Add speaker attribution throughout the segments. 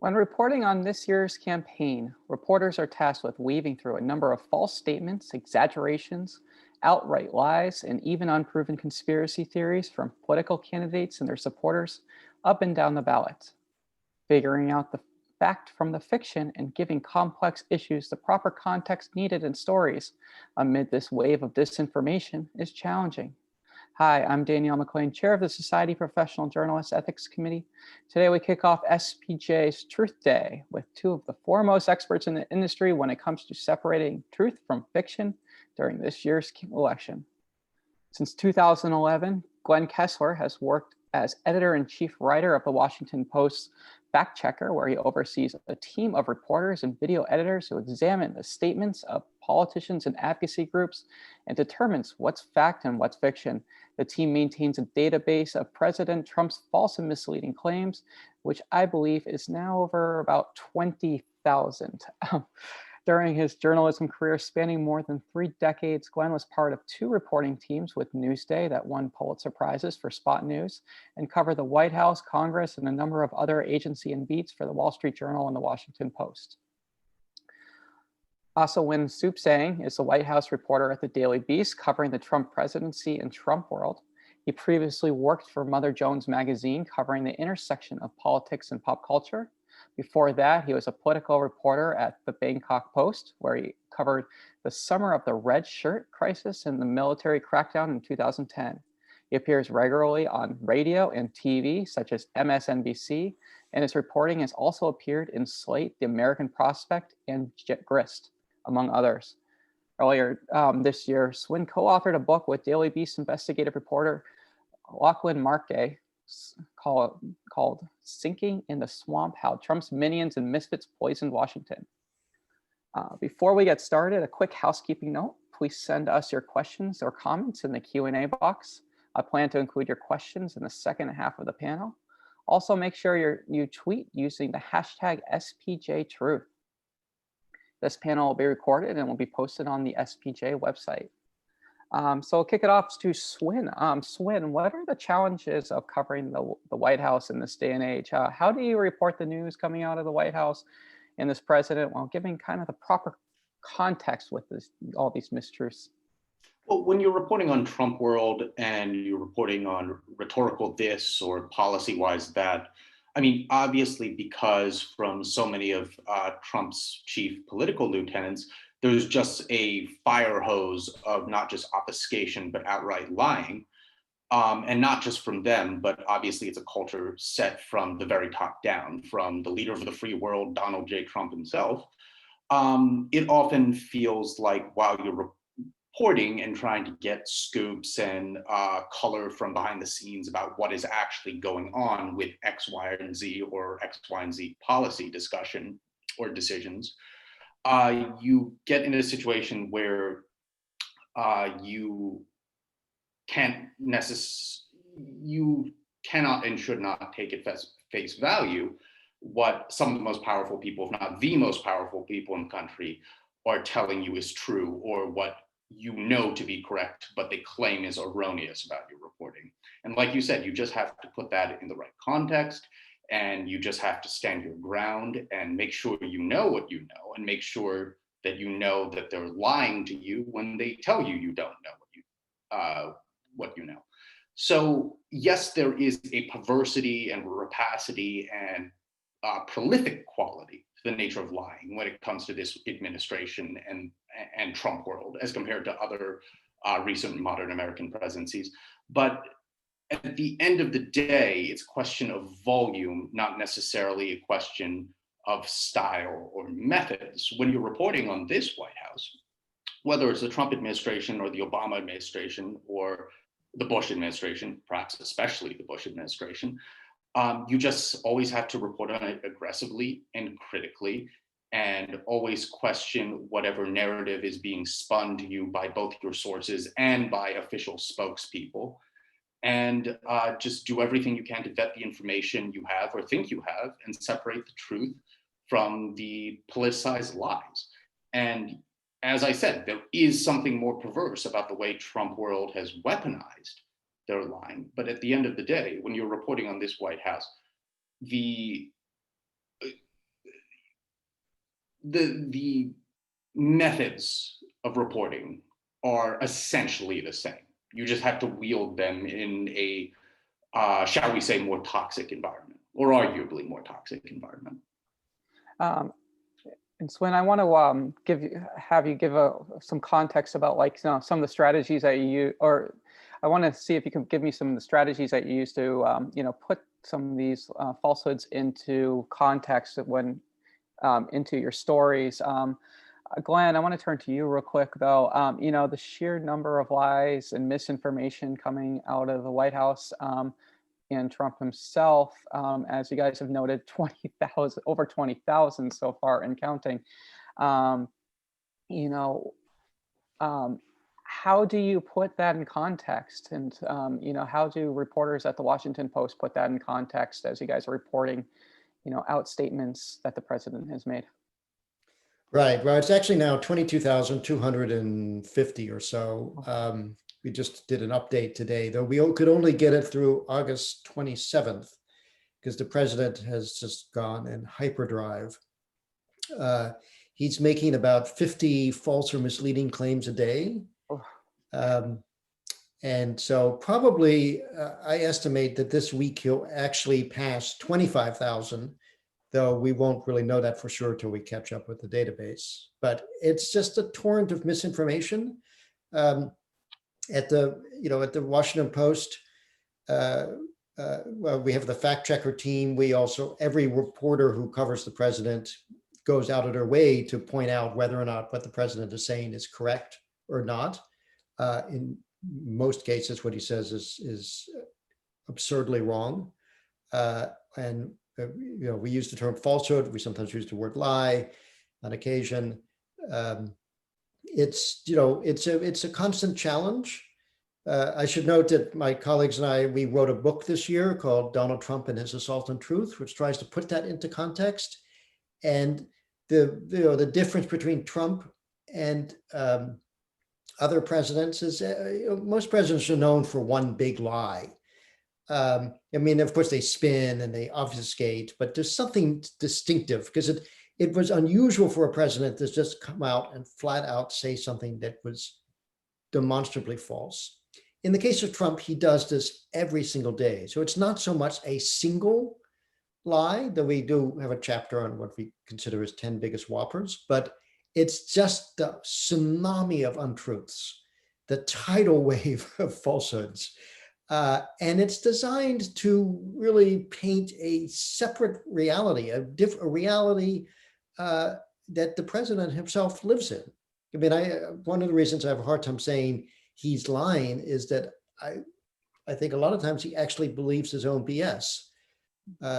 Speaker 1: When reporting on this year's campaign, reporters are tasked with weaving through a number of false statements, exaggerations, outright lies, and even unproven conspiracy theories from political candidates and their supporters up and down the ballot. Figuring out the fact from the fiction and giving complex issues the proper context needed in stories amid this wave of disinformation is challenging. Hi, I'm Danielle McLean, Chair of the Society of Professional Journalists Ethics Committee. Today we kick off SPJ's Truth Day with two of the foremost experts in the industry when it comes to separating truth from fiction during this year's election. Since 2011, Glenn Kessler has worked as editor-in-chief writer of the Washington Post's Fact Checker, where he oversees a team of reporters and video editors who examine the statements of politicians and advocacy groups and determines what's fact and what's fiction. The team maintains a database of President Trump's false and misleading claims, which I believe is now over about 20,000. During his journalism career spanning more than 3 decades, Glenn was part of two reporting teams with Newsday that won Pulitzer Prizes for Spot News and covered the White House, Congress, and a number of other agency and beats for the Wall Street Journal and the Washington Post. Asawin Suebsaeng is the White House reporter at the Daily Beast, covering the Trump presidency and Trump world. He previously worked for Mother Jones magazine, covering the intersection of politics and pop culture. Before that, he was a political reporter at the Bangkok Post, where he covered the summer of the red shirt crisis and the military crackdown in 2010. He appears regularly on radio and TV, such as MSNBC, and his reporting has also appeared in Slate, The American Prospect, and Grist, among others. Earlier this year, Swin co-authored a book with Daily Beast investigative reporter Lachlan Markay called Sinking in the Swamp, How Trump's Minions and Misfits Poisoned Washington. Before we get started, a quick housekeeping note. Please send us your questions or comments in the Q&A box. I plan to include your questions in the second half of the panel. Also, make sure you tweet using the hashtag SPJTruth. This panel will be recorded and will be posted on the SPJ website. So we'll kick it off to Swin. Swin, what are the challenges of covering the White House in this day and age? How do you report the news coming out of the White House and this president while giving kind of the proper context with all these mistruths?
Speaker 2: Well, when you're reporting on Trump world and you're reporting on rhetorical this or policy-wise that, I mean, obviously, because from so many of Trump's chief political lieutenants, there's just a fire hose of not just obfuscation, but outright lying. And not just from them, but obviously it's a culture set from the very top down, from the leader of the free world, Donald J. Trump himself. It often feels like while you're reporting and trying to get scoops and color from behind the scenes about what is actually going on with X, Y, and Z or X, Y, and Z policy discussion or decisions, you get in a situation where you cannot and should not take at face value what some of the most powerful people, if not the most powerful people in the country, are telling you is true, or what you know to be correct, but they claim is erroneous about your reporting. And like you said, you just have to put that in the right context, and you just have to stand your ground and make sure you know what you know, and make sure that you know that they're lying to you when they tell you you don't know what you know. So yes, there is a perversity and rapacity and prolific quality to the nature of lying when it comes to this administration and Trump world as compared to other recent modern American presidencies. But at the end of the day, it's a question of volume, not necessarily a question of style or methods. When you're reporting on this White House, whether it's the Trump administration or the Obama administration or the Bush administration, perhaps especially the Bush administration, you just always have to report on it aggressively and critically, and always question whatever narrative is being spun to you by both your sources and by official spokespeople. And just do everything you can to vet the information you have or think you have and separate the truth from the politicized lies. And as I said, there is something more perverse about the way Trump world has weaponized their lying. But at the end of the day, when you're reporting on this White House, the the methods of reporting are essentially the same. You just have to wield them in a, shall we say, more toxic environment, or arguably more toxic environment.
Speaker 1: Um, and Swin, I want to have you give some context about some of the strategies that you use, or I want to see if you can give me some of the strategies that you use to put some of these falsehoods into context when into your stories. Glenn, I want to turn to you real quick, though. The sheer number of lies and misinformation coming out of the White House and Trump himself, as you guys have noted, 20,000, over 20,000 so far and counting. How do you put that in context? And, how do reporters at the Washington Post put that in context as you guys are reporting, out statements that the president has made?
Speaker 3: Right. Well, it's actually now 22,250 or so. We just did an update today, though we could only get it through August 27th because the president has just gone in hyperdrive. He's making about 50 false or misleading claims a day. And so probably I estimate that this week he'll actually pass 25,000. Though we won't really know that for sure till we catch up with the database. But it's just a torrent of misinformation. At the Washington Post, well, we have the fact checker team. We also, every reporter who covers the president goes out of their way to point out whether or not what the president is saying is correct or not. In most cases, what he says is absurdly wrong. We use the term falsehood. We sometimes use the word lie on occasion. It's a constant challenge. I should note that my colleagues and we wrote a book this year called Donald Trump and His Assault on Truth, which tries to put that into context. And the difference between Trump and other presidents is most presidents are known for one big lie. Of course, they spin and they obfuscate, but there's something distinctive because it was unusual for a president to just come out and flat out say something that was demonstrably false. In the case of Trump, he does this every single day. So it's not so much a single lie, though we do have a chapter on what we consider as 10 biggest whoppers, but it's just the tsunami of untruths, the tidal wave of falsehoods. And it's designed to really paint a separate reality, a reality that the president himself lives in. One of the reasons I have a hard time saying he's lying is that I think a lot of times he actually believes his own BS.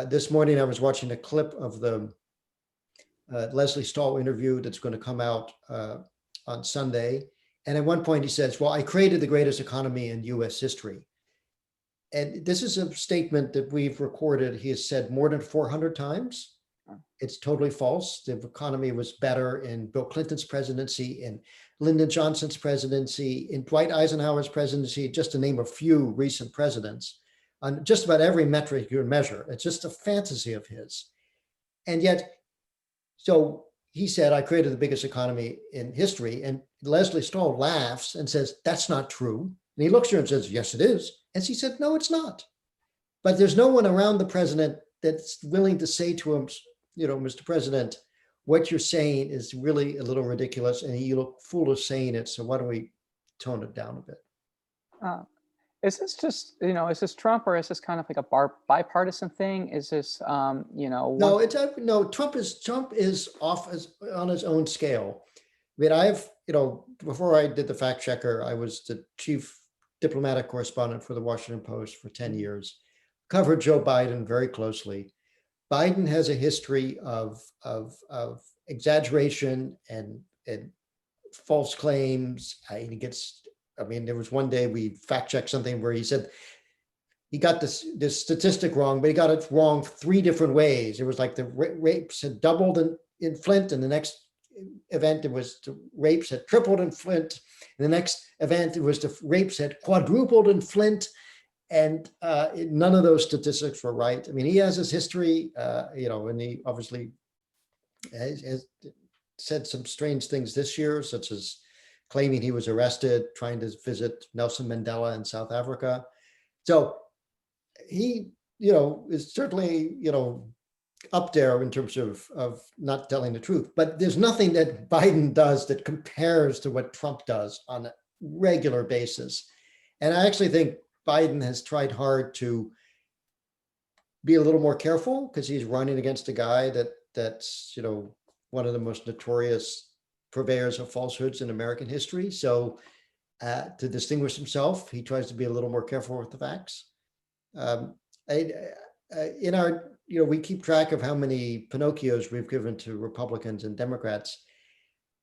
Speaker 3: This morning I was watching a clip of the Leslie Stahl interview that's going to come out on Sunday. And at one point he says, well, I created the greatest economy in US history. And this is a statement that we've recorded. He has said more than 400 times. It's totally false. The economy was better in Bill Clinton's presidency, in Lyndon Johnson's presidency, in Dwight Eisenhower's presidency, just to name a few recent presidents, on just about every metric you can measure. It's just a fantasy of his. And yet, so he said, I created the biggest economy in history. And Leslie Stahl laughs and says, that's not true. And he looks at her and says, yes, it is. And she said, no, it's not. But there's no one around the president that's willing to say to him, Mr. President, what you're saying is really a little ridiculous and you look foolish saying it. So why don't we tone it down a bit?
Speaker 1: Is this just, is this Trump or is this kind of like a bipartisan thing? Is this,
Speaker 3: No, Trump is off on his own scale. Before I did the fact checker, I was the chief diplomatic correspondent for the Washington Post for 10 years, covered Joe Biden very closely. Biden has a history of exaggeration and false claims. There was one day we fact checked something where he said he got this statistic wrong, but he got it wrong 3 different ways. It was like the rapes had doubled in Flint, and the next event it was the rapes had tripled in Flint. In the next event it was the rapes had quadrupled in Flint. And none of those statistics were right. He has his history, and he obviously has said some strange things this year, such as claiming he was arrested, trying to visit Nelson Mandela in South Africa. So he, is certainly, up there in terms of not telling the truth. But there's nothing that Biden does that compares to what Trump does on a regular basis. And I actually think Biden has tried hard to be a little more careful because he's running against a guy that's one of the most notorious purveyors of falsehoods in American history. So to distinguish himself, he tries to be a little more careful with the facts. In our, we keep track of how many Pinocchios we've given to Republicans and Democrats.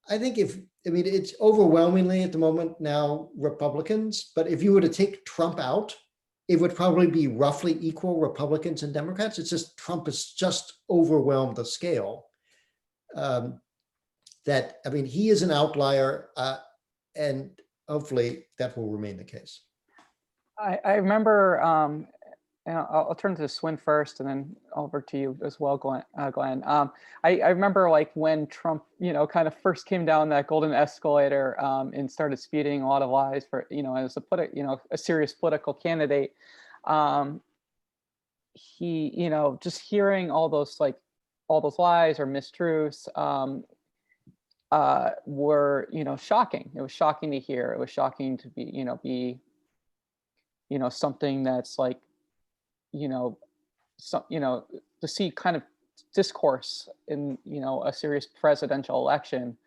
Speaker 3: I think it's overwhelmingly at the moment now Republicans, but if you were to take Trump out, it would probably be roughly equal Republicans and Democrats. It's just Trump has just overwhelmed the scale. He is an outlier, and hopefully that will remain the case.
Speaker 1: I remember, and I'll turn to Swin first, and then over to you as well, Glenn. I remember like when Trump, kind of first came down that golden escalator and started spewing a lot of lies for, as a serious political candidate. He, just hearing all those lies or mistruths were, shocking. It was shocking to hear. It was shocking to be something that's like, to see kind of discourse in, a serious presidential election,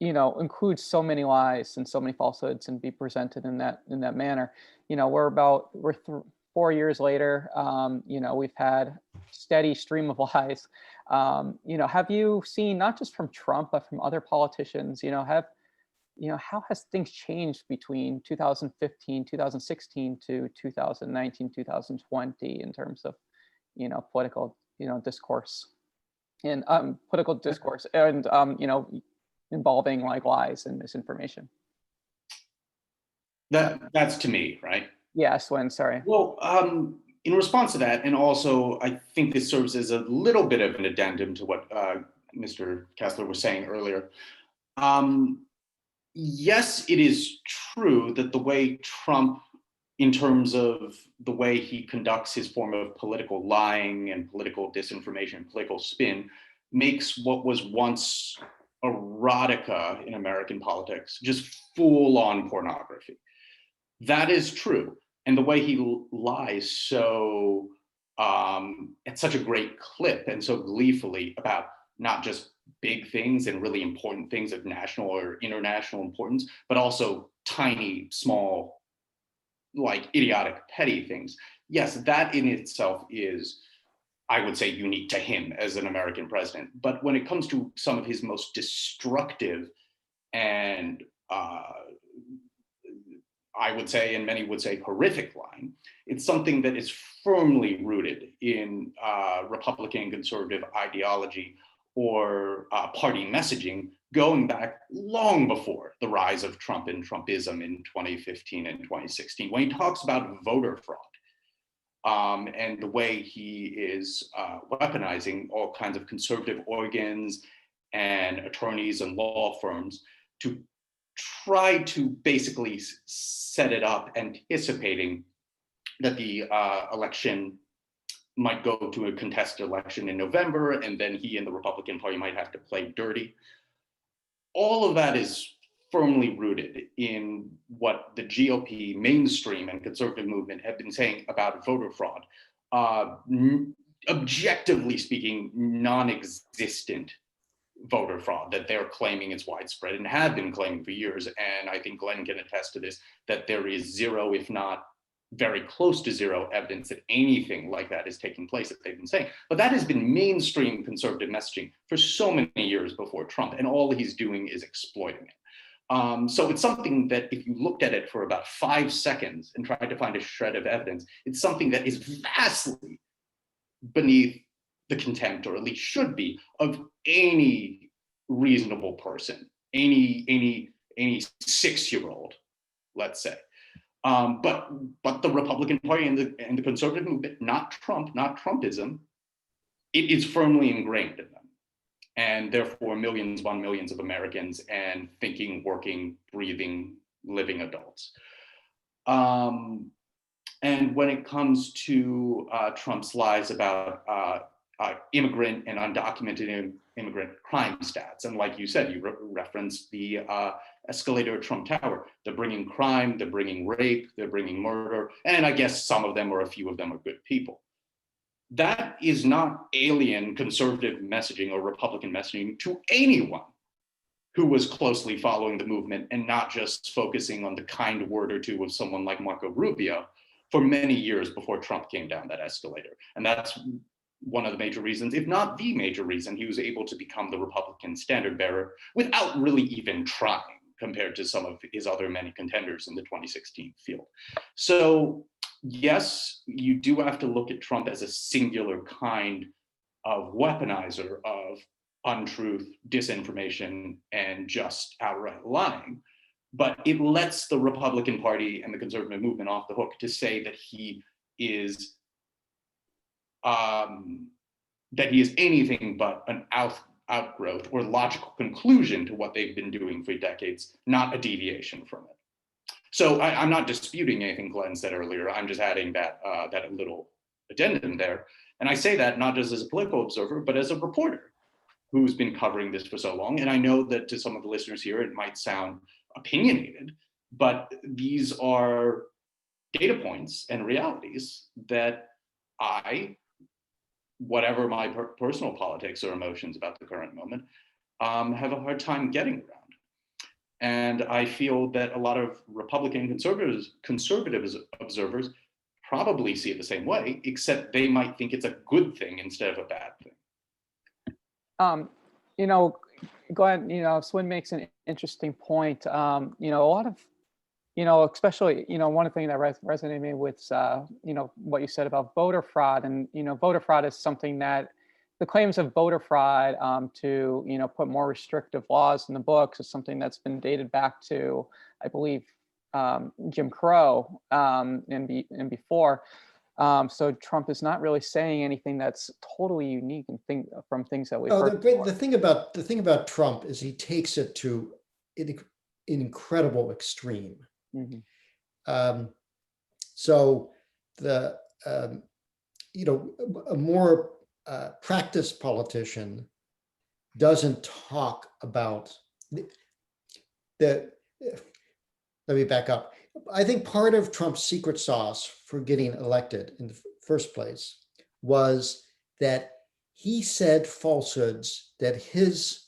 Speaker 1: include so many lies and so many falsehoods and be presented in that manner. We're 4 years later. We've had steady stream of lies. Have you seen, not just from Trump, but from other politicians, how has things changed between 2015, 2016 to 2019, 2020 in terms of, political, discourse and political discourse and, involving like lies and misinformation?
Speaker 2: That's to me, right?
Speaker 1: Yeah, Swin, sorry.
Speaker 2: Well, in response to that, and also I think this serves as a little bit of an addendum to what Mr. Kessler was saying earlier. Yes, it is true that the way Trump, in terms of the way he conducts his form of political lying and political disinformation, political spin, makes what was once erotica in American politics just full-on pornography. That is true. And the way he lies so at such a great clip and so gleefully about not just big things and really important things of national or international importance, but also tiny, small, like idiotic, petty things. Yes, that in itself is, I would say, unique to him as an American president. But when it comes to some of his most destructive and I would say, and many would say, horrific lying, it's something that is firmly rooted in Republican and conservative ideology or party messaging going back long before the rise of Trump and Trumpism in 2015 and 2016. When he talks about voter fraud and the way he is weaponizing all kinds of conservative organs and attorneys and law firms to try to basically set it up, anticipating that the election might go to a contested election in November, and then he and the Republican Party might have to play dirty. All of that is firmly rooted in what the GOP mainstream and conservative movement have been saying about voter fraud. Objectively speaking, non-existent voter fraud that they're claiming is widespread and have been claiming for years. And I think Glenn can attest to this, that there is zero, if not very close to zero, evidence that anything like that is taking place that they've been saying. But that has been mainstream conservative messaging for so many years before Trump, and all he's doing is exploiting it. So it's something that if you looked at it for about 5 seconds and tried to find a shred of evidence, it's something that is vastly beneath the contempt, or at least should be, of any reasonable person, any 6-year-old, let's say. But the Republican Party and the conservative movement, not Trump, not Trumpism, it is firmly ingrained in them. And therefore, millions upon millions of Americans and thinking, working, breathing, living adults. And when it comes to Trump's lies about immigrant and undocumented immigrant crime stats, and like you said, you referenced the escalator at Trump Tower. They're bringing crime, they're bringing rape, they're bringing murder, and I guess some of them or a few of them are good people. That is not alien conservative messaging or Republican messaging to anyone who was closely following the movement and not just focusing on the kind word or two of someone like Marco Rubio for many years before Trump came down that escalator. And that's one of the major reasons, if not the major reason, he was able to become the Republican standard bearer without really even trying compared to some of his other many contenders in the 2016 field. So yes, you do have to look at Trump as a singular kind of weaponizer of untruth, disinformation, and just outright lying. But it lets the Republican Party and the conservative movement off the hook to say that he is anything but an outgrowth or logical conclusion to what they've been doing for decades, not a deviation from it. So I'm not disputing anything Glenn said earlier. I'm just adding that little addendum there. And I say that not just as a political observer, but as a reporter who's been covering this for so long. And I know that to some of the listeners here, it might sound opinionated, but these are data points and realities that I, whatever my personal politics or emotions about the current moment, have a hard time getting around. And I feel that a lot of Republican conservative observers probably see it the same way, except they might think it's a good thing instead of a bad thing.
Speaker 1: Glenn, Swin makes an interesting point. A lot of, especially, one of the things that resonated with, what you said about voter fraud, and, voter fraud is something that the claims of voter fraud to, put more restrictive laws in the books is something that's been dated back to, I believe, Jim Crow and before. So Trump is not really saying anything that's totally unique and from things that we've heard.
Speaker 3: The thing about Trump is he takes it to an incredible extreme. Mm-hmm. So a more practiced politician doesn't talk about let me back up. I think part of Trump's secret sauce for getting elected in the first place was that he said falsehoods that his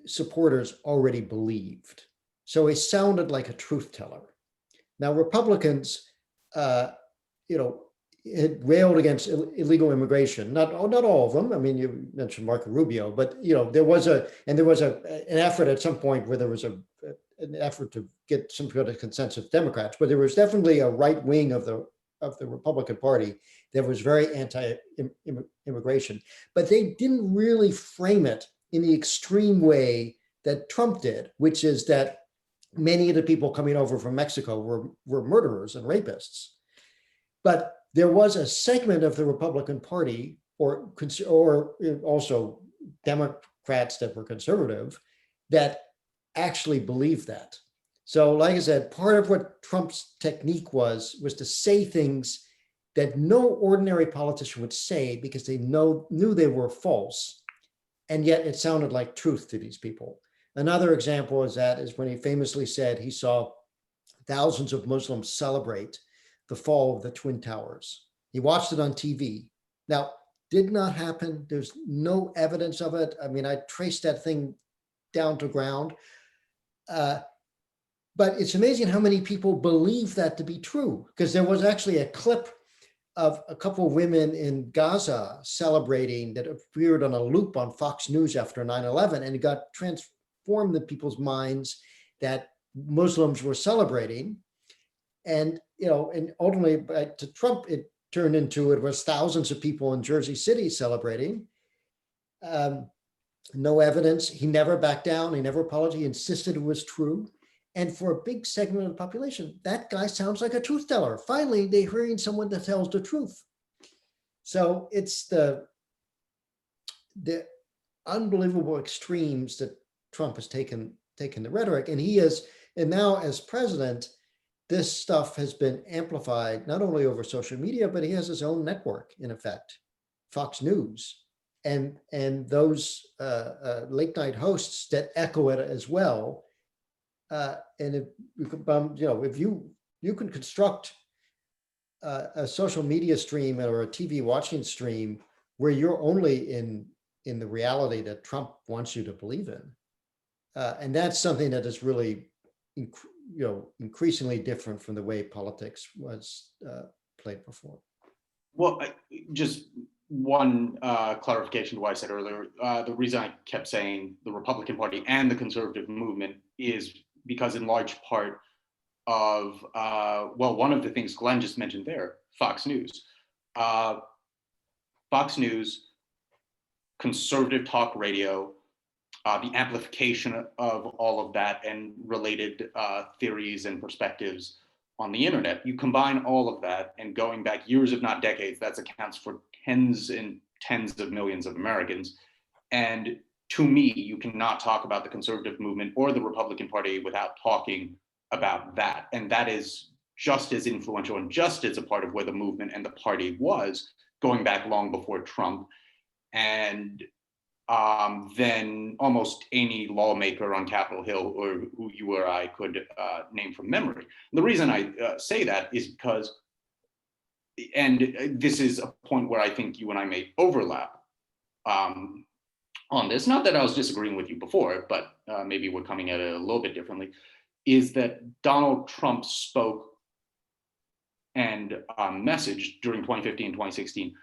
Speaker 3: supporters already believed. So he sounded like a truth teller. Now, Republicans, had railed against illegal immigration. Not all of them. I mean, you mentioned Marco Rubio, but there was an effort at some point where there was an effort to get some kind of consensus of Democrats, but there was definitely a right wing of the Republican Party that was very anti-immigration, but they didn't really frame it in the extreme way that Trump did, which is that many of the people coming over from Mexico were murderers and rapists. But there was a segment of the Republican Party, or also Democrats that were conservative, that actually believed that. So, like I said, part of what Trump's technique was to say things that no ordinary politician would say because they knew they were false, and yet it sounded like truth to these people. Another example is when he famously said he saw thousands of Muslims celebrate the fall of the Twin Towers. He watched it on TV. Now, did not happen. There's no evidence of it. I mean, I traced that thing down to ground. But it's amazing how many people believe that to be true, because there was actually a clip of a couple of women in Gaza celebrating that appeared on a loop on Fox News after 9/11, and it got transformed in people's minds that Muslims were celebrating. And, and ultimately to Trump, it turned into, it was thousands of people in Jersey City celebrating. No evidence. He never backed down. He never apologized. He insisted it was true. And for a big segment of the population, that guy sounds like a truth teller. Finally, they're hearing someone that tells the truth. So it's the unbelievable extremes that Trump has taken the rhetoric, and now as president, this stuff has been amplified not only over social media, but he has his own network, in effect, Fox News, and those late night hosts that echo it as well. And if you can construct a social media stream or a TV watching stream where you're only in the reality that Trump wants you to believe in, and that's something that is really increasingly different from the way politics was played before.
Speaker 2: Well, just one clarification to what I said earlier. The reason I kept saying the Republican Party and the conservative movement is because in large part of, one of the things Glenn just mentioned there, Fox News. Fox News, conservative talk radio, the amplification of all of that and related theories and perspectives on the internet. You combine all of that, and going back years, if not decades, that accounts for tens and tens of millions of Americans. And to me, you cannot talk about the conservative movement or the Republican Party without talking about that. And that is just as influential and just as a part of where the movement and the party was going back long before Trump. And then almost any lawmaker on Capitol Hill or who you or I could name from memory. The reason I say that is because, and this is a point where I think you and I may overlap on this, not that I was disagreeing with you before, but maybe we're coming at it a little bit differently, is that Donald Trump spoke and messaged during 2015, 2016,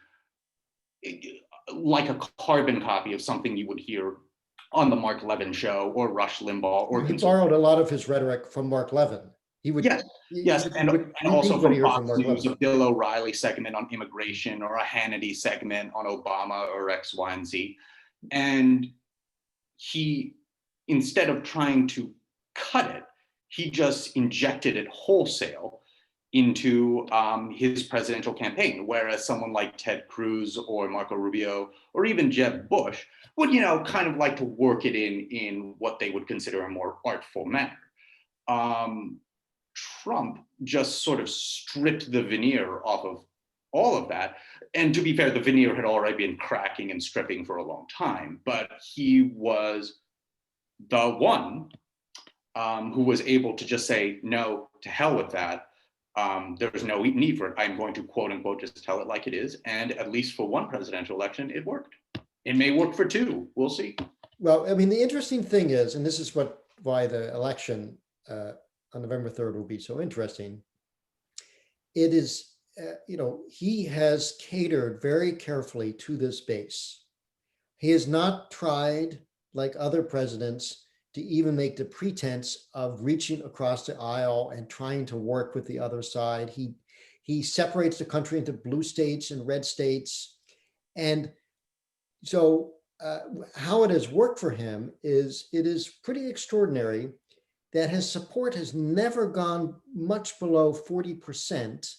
Speaker 2: like a carbon copy of something you would hear on the Mark Levin show or Rush Limbaugh. Or
Speaker 3: he borrowed a lot of his rhetoric from Mark Levin. He would,
Speaker 2: yes, and also from Fox News,
Speaker 3: Levin.
Speaker 2: a Bill O'Reilly segment on immigration or a Hannity segment on Obama or X, Y, and Z. And he, instead of trying to cut it, he just injected it wholesale into his presidential campaign, whereas someone like Ted Cruz or Marco Rubio or even Jeb Bush would, kind of like to work it in what they would consider a more artful manner. Trump just sort of stripped the veneer off of all of that. And to be fair, the veneer had already been cracking and stripping for a long time, but he was the one who was able to just say, no, to hell with that. There's no need for it. I'm going to quote unquote just tell it like it is. And at least for one presidential election, it worked. It may work for two. We'll see.
Speaker 3: Well, I mean, the interesting thing is, and this is why the election on November 3rd will be so interesting. It is, he has catered very carefully to this base. He has not tried, like other presidents, to even make the pretense of reaching across the aisle and trying to work with the other side. He separates the country into blue states and red states. And so how it has worked for him is, it is pretty extraordinary that his support has never gone much below 40%,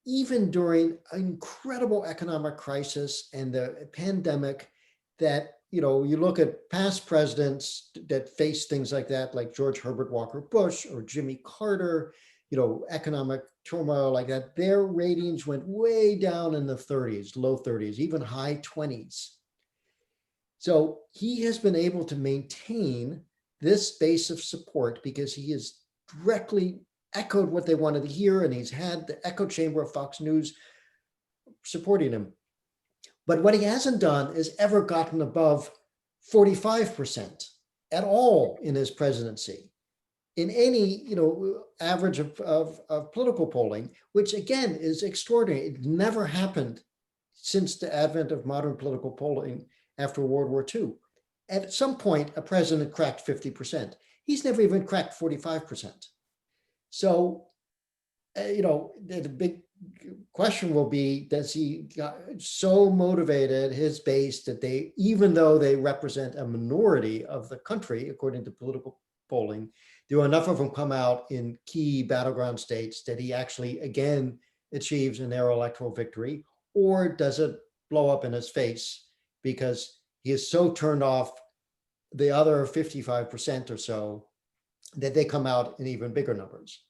Speaker 3: even during an incredible economic crisis and the pandemic that, you look at past presidents that faced things like that, like George Herbert Walker Bush or Jimmy Carter, economic turmoil like that, their ratings went way down in the 30s, low 30s, even high 20s. So he has been able to maintain this base of support because he has directly echoed what they wanted to hear, and he's had the echo chamber of Fox News supporting him. But what he hasn't done is ever gotten above 45% at all in his presidency, in any average of political polling, which again is extraordinary. It never happened since the advent of modern political polling after World War II. At some point, a president cracked 50%. He's never even cracked 45%. So, the big question will be, does he got so motivated his base that they, even though they represent a minority of the country, according to political polling, do enough of them come out in key battleground states that he actually, again, achieves a narrow electoral victory? Or does it blow up in his face because he is so turned off the other 55% or so that they come out in even bigger numbers?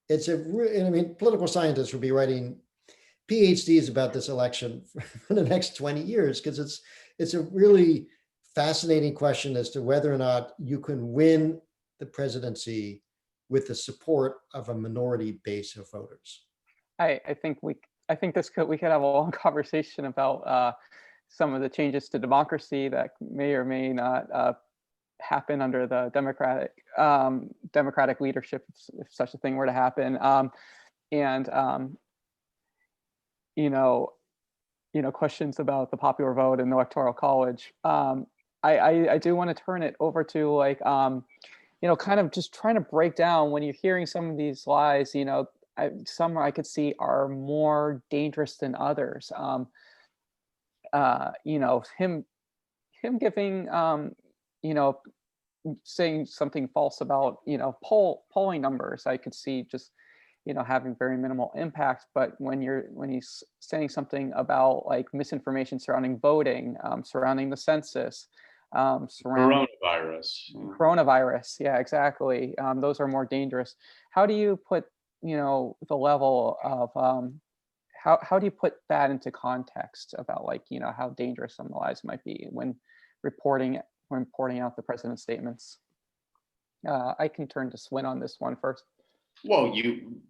Speaker 3: It's I mean, political scientists will be writing PhDs about this election for the next 20 years, because it's a really fascinating question as to whether or not you can win the presidency with the support of a minority base of voters.
Speaker 1: I think we could have a long conversation about some of the changes to democracy that may or may not happen under the democratic leadership, if such a thing were to happen, and questions about the popular vote and the electoral college. I do want to turn it over to, like, kind of just trying to break down, when you're hearing some of these lies, some I could see are more dangerous than others. Him giving, saying something false about, polling numbers, I could see just, having very minimal impact. But when he's saying something about, like, misinformation surrounding voting, surrounding the census, surrounding coronavirus, yeah, exactly. Those are more dangerous. How do you put, the level of, how do you put that into context about, like, how dangerous some of the lies might be when reporting out the president's statements? I can turn to Swin on this one first.
Speaker 2: Well, you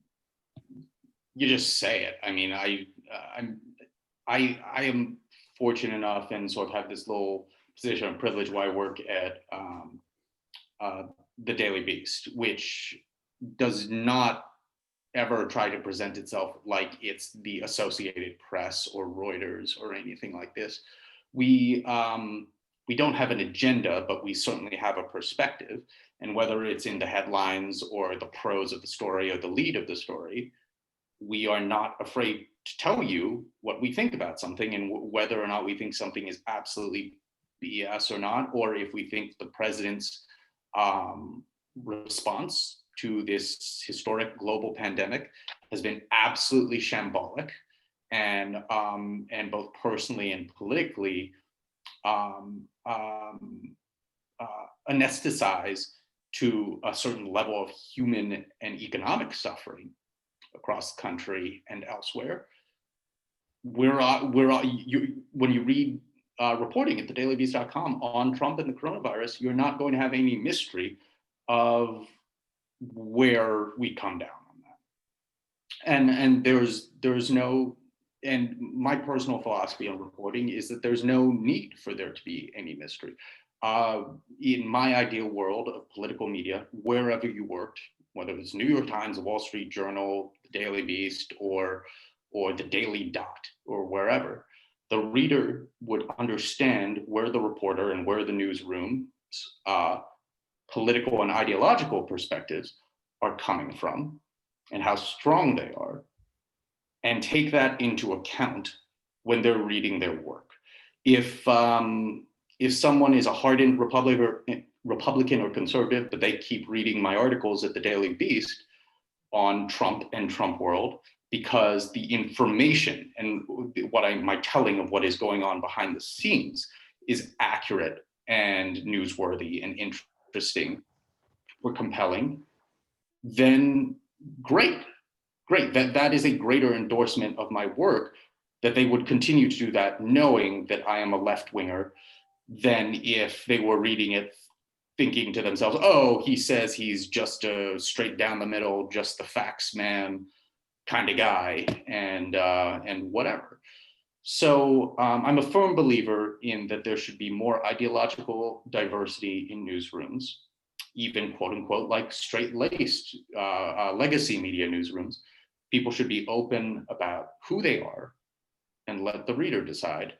Speaker 2: just say it. I mean, I am fortunate enough and sort of have this little position of privilege where I work at the Daily Beast, which does not ever try to present itself like it's the Associated Press or Reuters or anything like this. We don't have an agenda, but we certainly have a perspective. And whether it's in the headlines or the prose of the story or the lead of the story, we are not afraid to tell you what we think about something, and whether or not we think something is absolutely BS or not, or if we think the president's response to this historic global pandemic has been absolutely shambolic, and both personally and politically anesthetize to a certain level of human and economic suffering across the country and elsewhere. When you read reporting at thedailybeast.com on Trump and the coronavirus, you're not going to have any mystery of where we come down on that. And there's no, and my personal philosophy on reporting is that there's no need for there to be any mystery. In my ideal world of political media, wherever you worked, whether it's New York Times, the Wall Street Journal, the Daily Beast, or the Daily Dot, or wherever, the reader would understand where the reporter and where the newsroom's political and ideological perspectives are coming from and how strong they are, and take that into account when they're reading their work. If someone is a hardened Republican or conservative, but they keep reading my articles at the Daily Beast on Trump and Trump world, because the information and my telling of what is going on behind the scenes is accurate and newsworthy and interesting or compelling, then great. That is a greater endorsement of my work, that they would continue to do that, knowing that I am a left-winger, than if they were reading it thinking to themselves, oh, he says he's just a straight down the middle, just the facts man kind of guy, and whatever. So I'm a firm believer in that there should be more ideological diversity in newsrooms, even quote unquote like straight-laced legacy media newsrooms. People should be open about who they are and let the reader decide.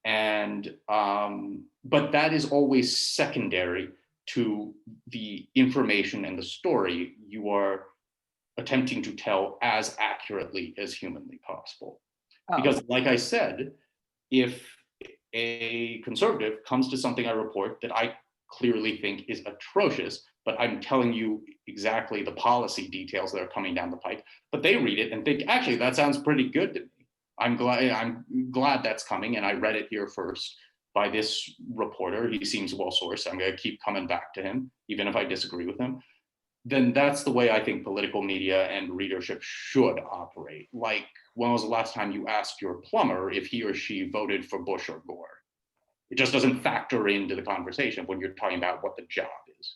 Speaker 2: And but that is always secondary to the information and the story you are attempting to tell as accurately as humanly possible. Because like I said, if a conservative comes to something I report that I clearly think is atrocious, but I'm telling you exactly the policy details that are coming down the pipe. But they read it and think, actually, that sounds pretty good to me. I'm glad that's coming, and I read it here first by this reporter. He seems well sourced. I'm going to keep coming back to him, even if I disagree with him. Then that's the way I think political media and readership should operate. Like, when was the last time you asked your plumber if he or she voted for Bush or Gore? It just doesn't factor into the conversation when you're talking about what the job is.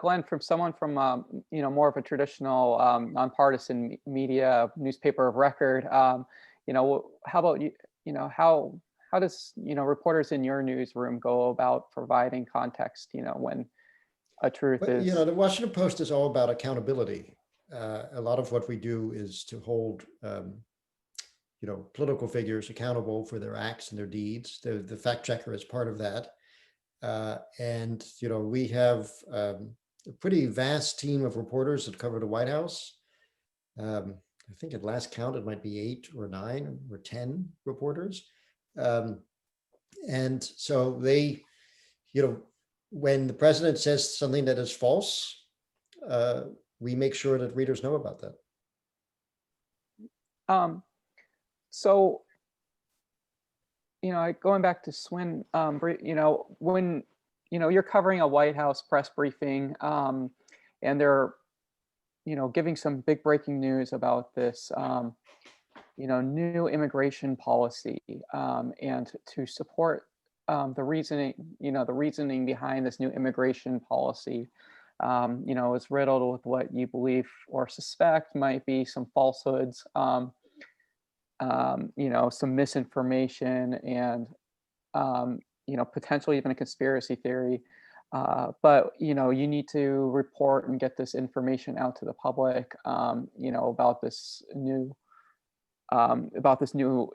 Speaker 1: Glenn, from someone from more of a traditional nonpartisan media newspaper of record, how about you? How does reporters in your newsroom go about providing context? When a truth is.
Speaker 3: The Washington Post is all about accountability. A lot of what we do is to hold political figures accountable for their acts and their deeds. The fact checker is part of that. And we have a pretty vast team of reporters that cover the White House. I think at last count, it might be 8 or 9 or 10 reporters. And so they, when the president says something that is false, we make sure that readers know about that.
Speaker 1: So, going back to Swin, when, you're covering a White House press briefing, and they're, giving some big breaking news about this, new immigration policy, and to support the reasoning behind this new immigration policy, is riddled with what you believe or suspect might be some falsehoods, some misinformation, and potentially even a conspiracy theory. But you need to report and get this information out to the public, about this new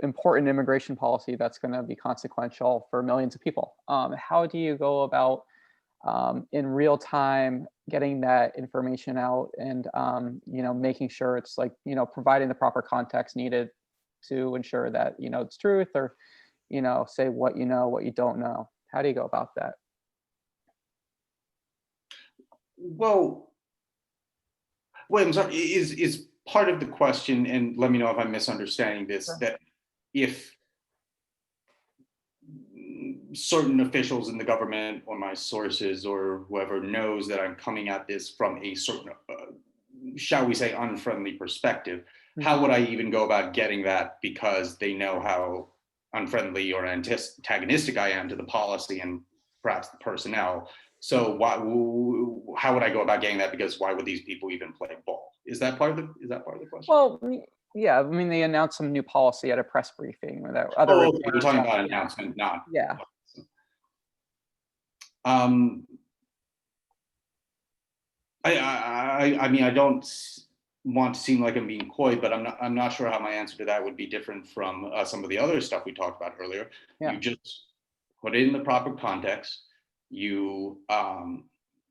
Speaker 1: important immigration policy that's going to be consequential for millions of people. How do you go about in real time getting that information out and making sure it's providing the proper context needed to ensure that it's truth, or say what what you don't know? How do you go about that?
Speaker 2: Well, Williams, is part of the question, and let me know if I'm misunderstanding this, sure, that if certain officials in the government or my sources or whoever knows that I'm coming at this from a certain, shall we say, unfriendly perspective, mm-hmm, how would I even go about getting that, because they know how unfriendly or antagonistic I am to the policy and perhaps the personnel? So how would I go about getting that? Because why would these people even play ball? Is that part of the question?
Speaker 1: Well, yeah, I mean, they announced some new policy at a press briefing. That other
Speaker 2: you're talking about an announcement, not.
Speaker 1: Yeah.
Speaker 2: I mean, I don't want to seem like I'm being coy, but I'm not sure how my answer to that would be different from some of the other stuff we talked about earlier. Yeah. You just put it in the proper context. You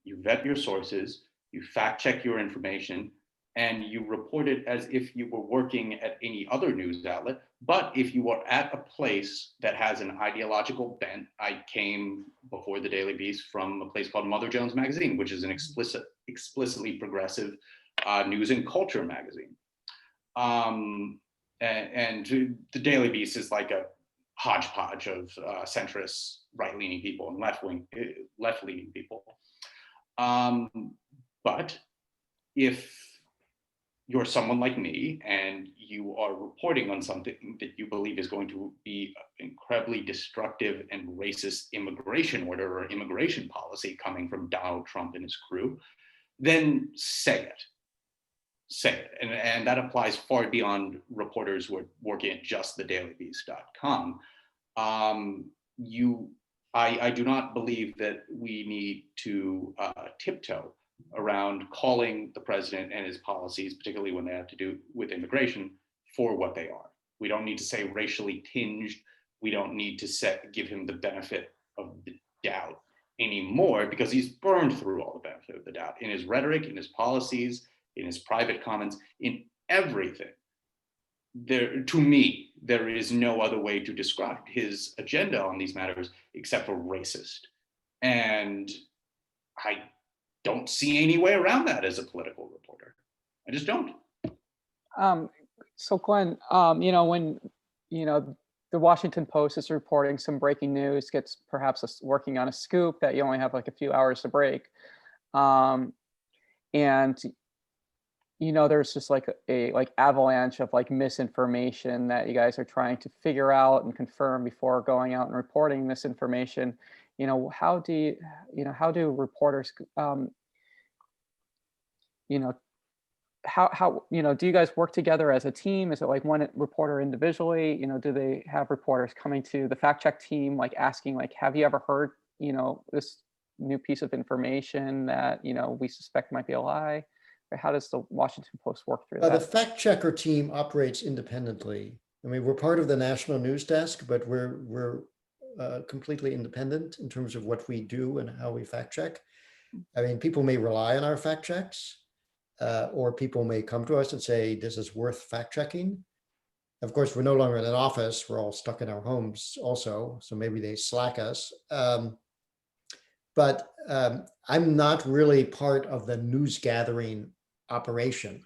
Speaker 2: vet your sources, you fact check your information, and you report it as if you were working at any other news outlet. But if you are at a place that has an ideological bent, I came before the Daily Beast from a place called Mother Jones Magazine, which is an explicitly progressive news and culture magazine. And the Daily Beast is like a hodgepodge of centrist right-leaning people and left-leaning people. But if you're someone like me and you are reporting on something that you believe is going to be incredibly destructive and racist immigration order or immigration policy coming from Donald Trump and his crew, then say it. And that applies far beyond reporters who are working at just thedailybeast.com. I do not believe that we need to tiptoe around calling the president and his policies, particularly when they have to do with immigration, for what they are. We don't need to say racially tinged. We don't need to give him the benefit of the doubt anymore, because he's burned through all the benefit of the doubt in his rhetoric, in his policies, in his private comments, in everything. To me, there is no other way to describe his agenda on these matters except for racist. And I don't see any way around that as a political reporter. I just don't.
Speaker 1: So Glenn, when, the Washington Post is reporting some breaking news, gets perhaps working on a scoop that you only have like a few hours to break. And there's just like a avalanche of like misinformation that you guys are trying to figure out and confirm before going out and reporting this information. How do reporters, how do you guys work together as a team? Is it like one reporter individually? Do they have reporters coming to the fact check team, like asking, like, have you ever heard, this new piece of information that, we suspect might be a lie? Or how does the Washington Post work through that?
Speaker 3: The fact checker team operates independently. I mean, we're part of the national news desk, but we're completely independent in terms of what we do and how we fact check. I mean, people may rely on our fact checks, or people may come to us and say, this is worth fact checking. Of course, we're no longer in an office. We're all stuck in our homes also. So maybe they slack us. But I'm not really part of the news gathering operation.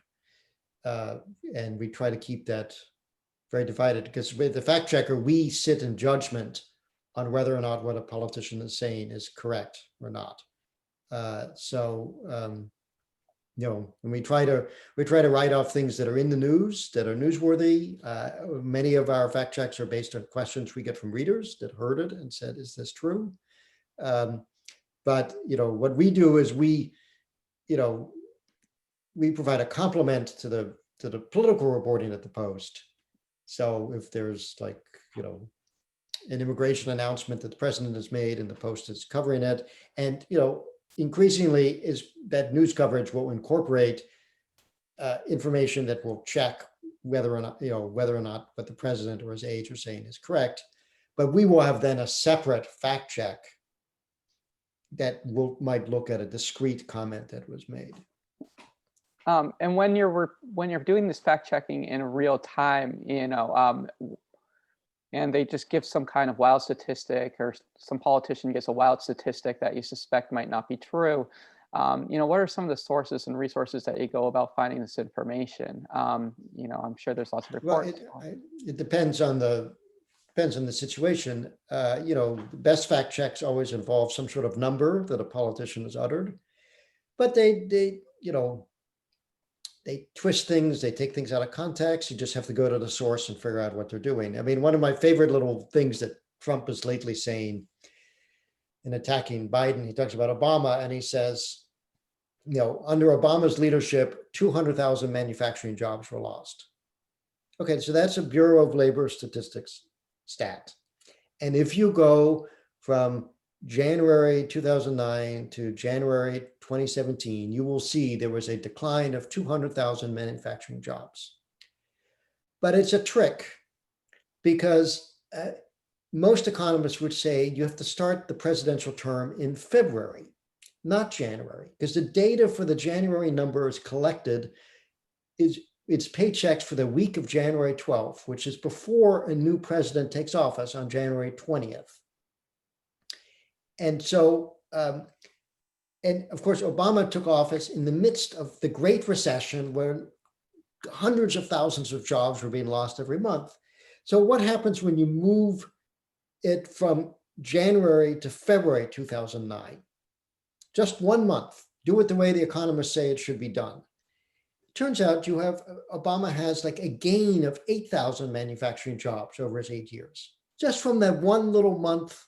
Speaker 3: And we try to keep that very divided, because with the fact checker, we sit in judgment on whether or not what a politician is saying is correct or not. And we try to write off things that are in the news, that are newsworthy. Many of our fact checks are based on questions we get from readers that heard it and said, is this true? But what we do is we provide a complement to the political reporting at the Post. So if there's like, an immigration announcement that the president has made and the Post is covering it, and, increasingly is that news coverage will incorporate information that will check whether or not what the president or his aides are saying is correct. But we will have then a separate fact check that might look at a discrete comment that was made.
Speaker 1: And when you're doing this fact checking in real time, and they just give some kind of wild statistic, or some politician gives a wild statistic that you suspect might not be true, what are some of the sources and resources that you go about finding this information? I'm sure there's lots of reports.
Speaker 3: Well, it depends on the situation. The best fact checks always involve some sort of number that a politician has uttered, but they twist things, they take things out of context. You just have to go to the source and figure out what they're doing. I mean, one of my favorite little things that Trump is lately saying in attacking Biden, he talks about Obama, and he says, under Obama's leadership, 200,000 manufacturing jobs were lost. Okay, so that's a Bureau of Labor Statistics stat. And if you go from January 2009 to January 2017, you will see there was a decline of 200,000 manufacturing jobs. But it's a trick, because most economists would say you have to start the presidential term in February, not January, because the data for the January numbers collected it's paychecks for the week of January 12th, which is before a new president takes office on January 20th. And so, and of course, Obama took office in the midst of the Great Recession, where hundreds of thousands of jobs were being lost every month. So what happens when you move it from January to February 2009? Just 1 month. Do it the way the economists say it should be done. Turns out Obama has like a gain of 8,000 manufacturing jobs over his 8 years, just from that one little month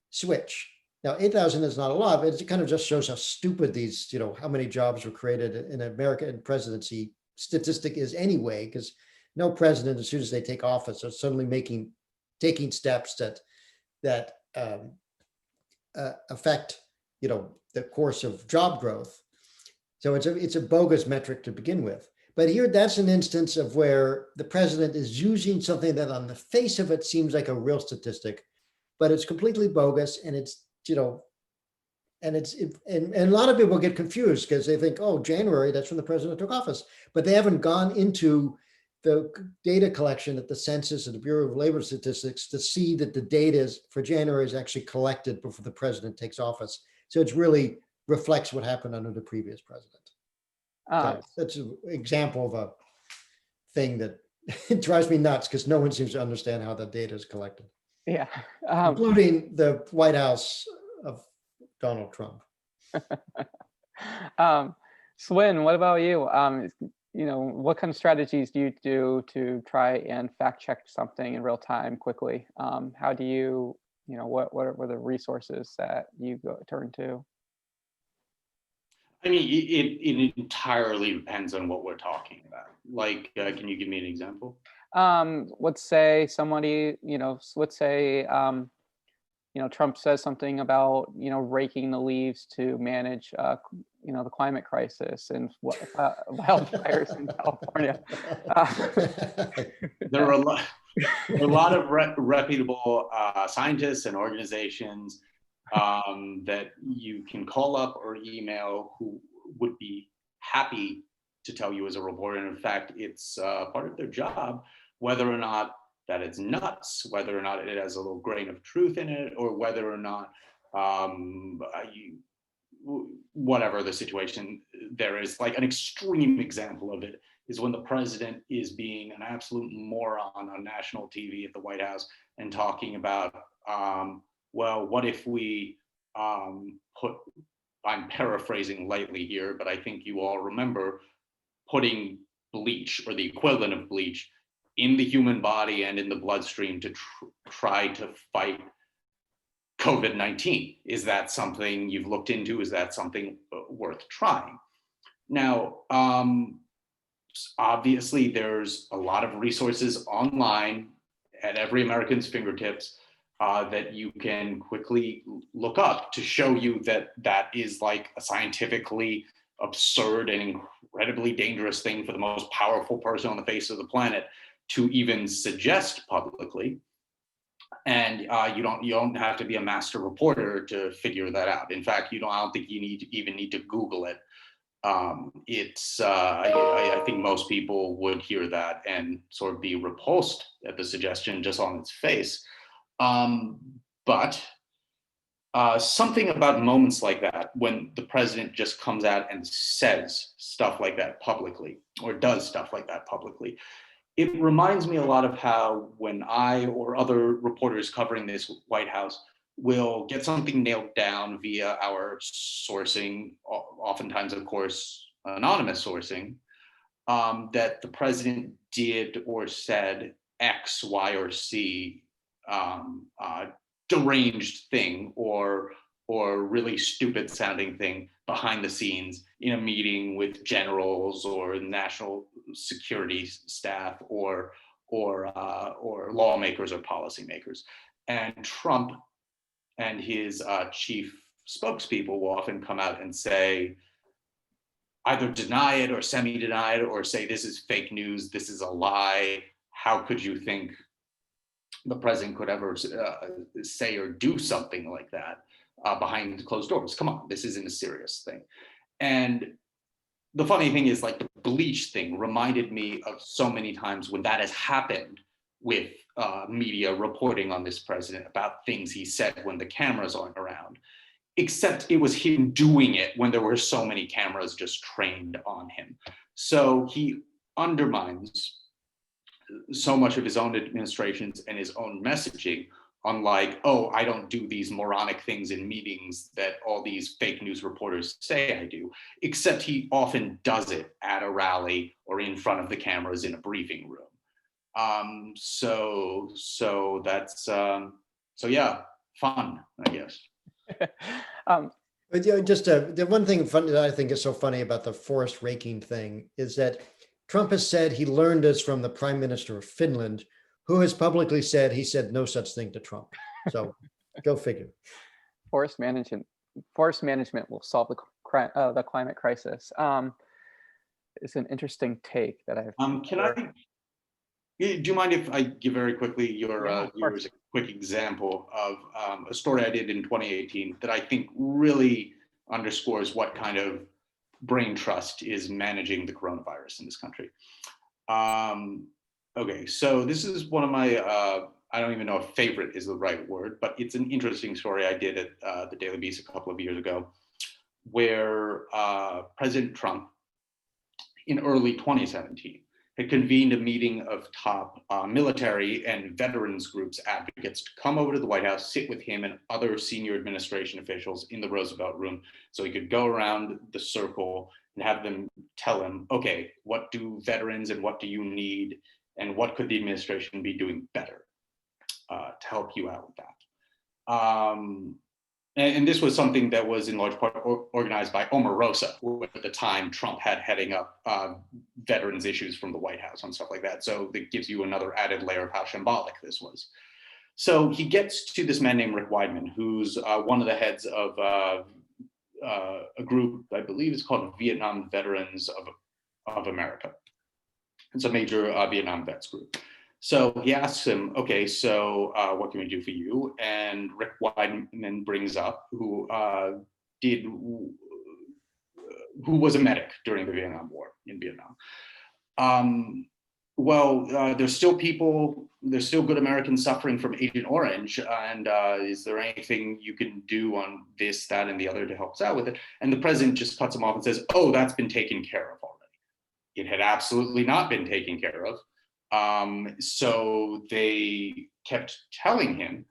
Speaker 3: switch. Now, 8,000 is not a lot, but it kind of just shows how stupid these, how many jobs were created in American presidency statistic is anyway, because no president, as soon as they take office, are suddenly taking steps that affect, the course of job growth. So it's a bogus metric to begin with. But here, that's an instance of where the president is using something that on the face of it seems like a real statistic, but it's completely bogus. And it's, and a lot of people get confused because they think, oh, January, that's when the president took office. But they haven't gone into the data collection at the Census and the Bureau of Labor Statistics to see that the data for January is actually collected before the president takes office. So it's really reflects what happened under the previous president.
Speaker 1: Uh,
Speaker 3: So that's an example of a thing that it drives me nuts because no one seems to understand how that data is collected,
Speaker 1: yeah.
Speaker 3: including the White House of Donald Trump.
Speaker 1: Swin, what about you? What kind of strategies do you do to try and fact check something in real time quickly? How do you, what are the resources that you turn to?
Speaker 2: I mean, it entirely depends on what we're talking about. Like, can you give me an example?
Speaker 1: Let's say somebody, let's say, Trump says something about, raking the leaves to manage, the climate crisis and wildfires in California.
Speaker 2: There are a lot of reputable scientists and organizations that you can call up or email who would be happy to tell you as a reporter. And in fact, it's part of their job, whether or not that it's nuts, whether or not it has a little grain of truth in it, or whether or not whatever the situation there is. Like an extreme example of it is when the president is being an absolute moron on national TV at the White House and talking about, well, what if we I'm paraphrasing lightly here, but I think you all remember putting bleach or the equivalent of bleach in the human body and in the bloodstream to try to fight COVID-19. Is that something you've looked into? Is that something worth trying? Now, obviously, there's a lot of resources online at every American's fingertips that you can quickly look up to show you that that is like a scientifically absurd and incredibly dangerous thing for the most powerful person on the face of the planet to even suggest publicly. And you don't have to be a master reporter to figure that out. In fact, I don't think you even need to Google it. I think most people would hear that and sort of be repulsed at the suggestion just on its face. But something about moments like that, when the president just comes out and says stuff like that publicly, or does stuff like that publicly, it reminds me a lot of how when I or other reporters covering this White House will get something nailed down via our sourcing, oftentimes, of course, anonymous sourcing, that the president did or said X, Y, or C deranged thing or really stupid sounding thing behind the scenes in a meeting with generals or national security staff or lawmakers or policymakers. And Trump and his chief spokespeople will often come out and say, either deny it or semi-deny it, or say this is fake news, this is a lie. How could you think the president could ever say or do something like that behind closed doors? Come on, this isn't a serious thing. And the funny thing is, like, the bleach thing reminded me of so many times when that has happened with media reporting on this president about things he said when the cameras aren't around, except it was him doing it when there were so many cameras just trained on him. So he undermines so much of his own administrations and his own messaging, unlike, oh, I don't do these moronic things in meetings that all these fake news reporters say I do, except he often does it at a rally or in front of the cameras in a briefing room. So that's, yeah, fun, I guess.
Speaker 3: But the one thing funny that I think is so funny about the forest raking thing is that Trump has said he learned this from the Prime Minister of Finland, who has publicly said he said no such thing to Trump. So go figure.
Speaker 1: Forest management will solve the climate crisis. It's an interesting take that I've.
Speaker 2: Do you mind if I give very quickly yours a quick example of a story I did in 2018 that I think really underscores what kind of brain trust is managing the coronavirus in this country. Okay, so this is one of my, I don't even know if favorite is the right word, but it's an interesting story I did at the Daily Beast a couple of years ago. where President Trump, in early 2017, had convened a meeting of top military and veterans groups advocates to come over to the White House, sit with him and other senior administration officials in the Roosevelt Room, so he could go around the circle and have them tell him, okay, what do veterans and what do you need, and what could the administration be doing better to help you out with that. And this was something that was in large part organized by Omarosa, who at the time Trump had heading up veterans issues from the White House and stuff like that. So that gives you another added layer of how symbolic this was. So he gets to this man named Rick Weidman, who's one of the heads of a group, I believe it's called Vietnam Veterans of America. It's a major Vietnam vets group. So he asks him, okay, so what can we do for you? And Rick Weidman brings up who was a medic during the Vietnam War in Vietnam. There's still good Americans suffering from Agent Orange, and is there anything you can do on this, that, and the other to help us out with it? And the president just cuts him off and says, oh, that's been taken care of already. It had absolutely not been taken care of. So they kept telling him,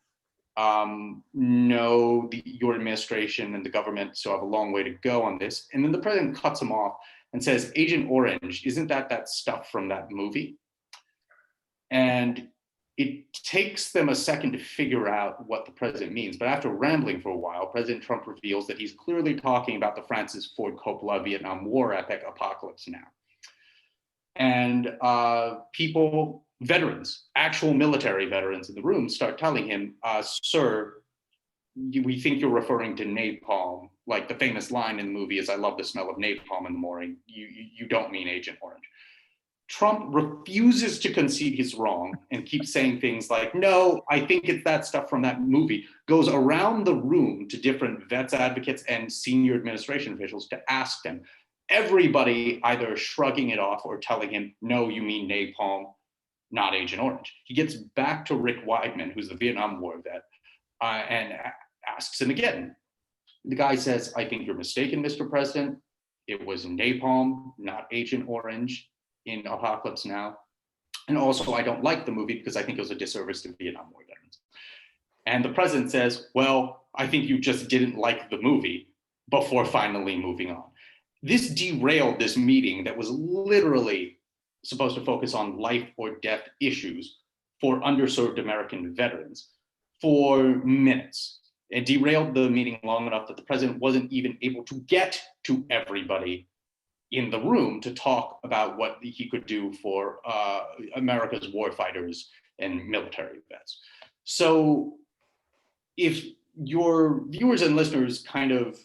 Speaker 2: no, your administration and the government still have a long way to go on this. And then the president cuts him off and says, Agent Orange, isn't that stuff from that movie? And it takes them a second to figure out what the president means. But after rambling for a while, President Trump reveals that he's clearly talking about the Francis Ford Coppola Vietnam War epic Apocalypse Now. And people, veterans, actual military veterans in the room start telling him, sir, we think you're referring to napalm. Like the famous line in the movie is, I love the smell of napalm in the morning. You don't mean Agent Orange. Trump refuses to concede he's wrong and keeps saying things like, no, I think it's that stuff from that movie, goes around the room to different vets advocates and senior administration officials to ask them, everybody either shrugging it off or telling him, no, you mean napalm, not Agent Orange. He gets back to Rick Weidman, who's the Vietnam War vet, and asks him again. The guy says, I think you're mistaken, Mr. President. It was napalm, not Agent Orange in Apocalypse Now. And also, I don't like the movie because I think it was a disservice to Vietnam War veterans. And the president says, well, I think you just didn't like the movie, before finally moving on. This derailed this meeting that was literally supposed to focus on life or death issues for underserved American veterans for minutes. It derailed the meeting long enough that the president wasn't even able to get to everybody in the room to talk about what he could do for America's warfighters and military vets. So if your viewers and listeners kind of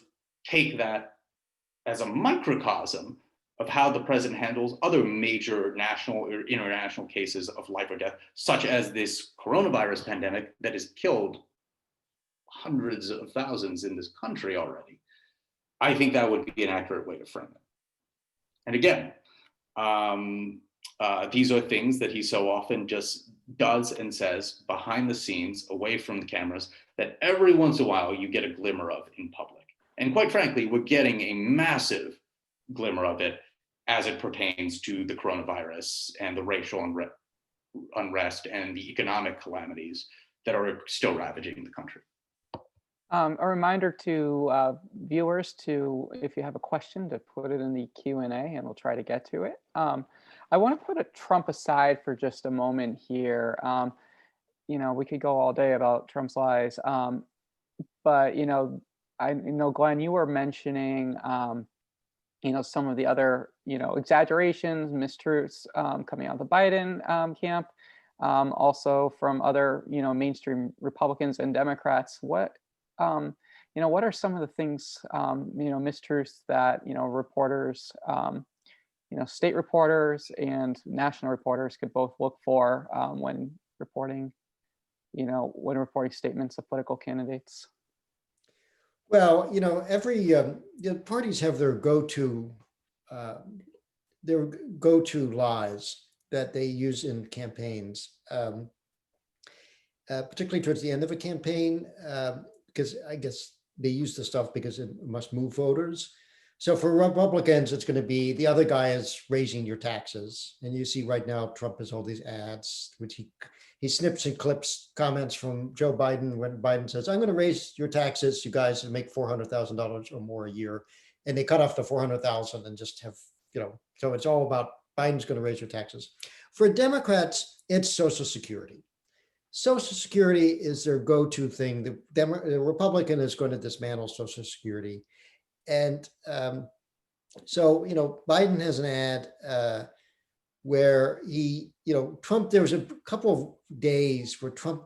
Speaker 2: take that as a microcosm of how the president handles other major national or international cases of life or death, such as this coronavirus pandemic that has killed hundreds of thousands in this country already, I think that would be an accurate way to frame it. And again, these are things that he so often just does and says behind the scenes, away from the cameras, that every once in a while you get a glimmer of in public. And quite frankly, we're getting a massive glimmer of it as it pertains to the coronavirus and the racial unrest and the economic calamities that are still ravaging the country.
Speaker 1: A reminder to viewers to, if you have a question, to put it in the Q&A and we'll try to get to it. I want to put a Trump aside for just a moment here. We could go all day about Trump's lies, but I know, Glenn, you were mentioning, some of the other, exaggerations, mistruths coming out of the Biden camp, also from other, mainstream Republicans and Democrats. What are some of the things, mistruths that, reporters, state reporters and national reporters could both look for when reporting statements of political candidates?
Speaker 3: Well, every parties have their go-to lies that they use in campaigns, particularly towards the end of a campaign, because I guess they use the stuff because it must move voters. So for Republicans, it's going to be the other guy is raising your taxes. And you see right now, Trump has all these ads, which he snips and clips comments from Joe Biden when Biden says, I'm going to raise your taxes, you guys, and make $400,000 or more a year. And they cut off the 400,000 and just have, so it's all about Biden's going to raise your taxes. For Democrats, it's Social Security. Social Security is their go-to thing. The Republican is going to dismantle Social Security. And so, Biden has an ad where Trump, there was a couple of days where Trump,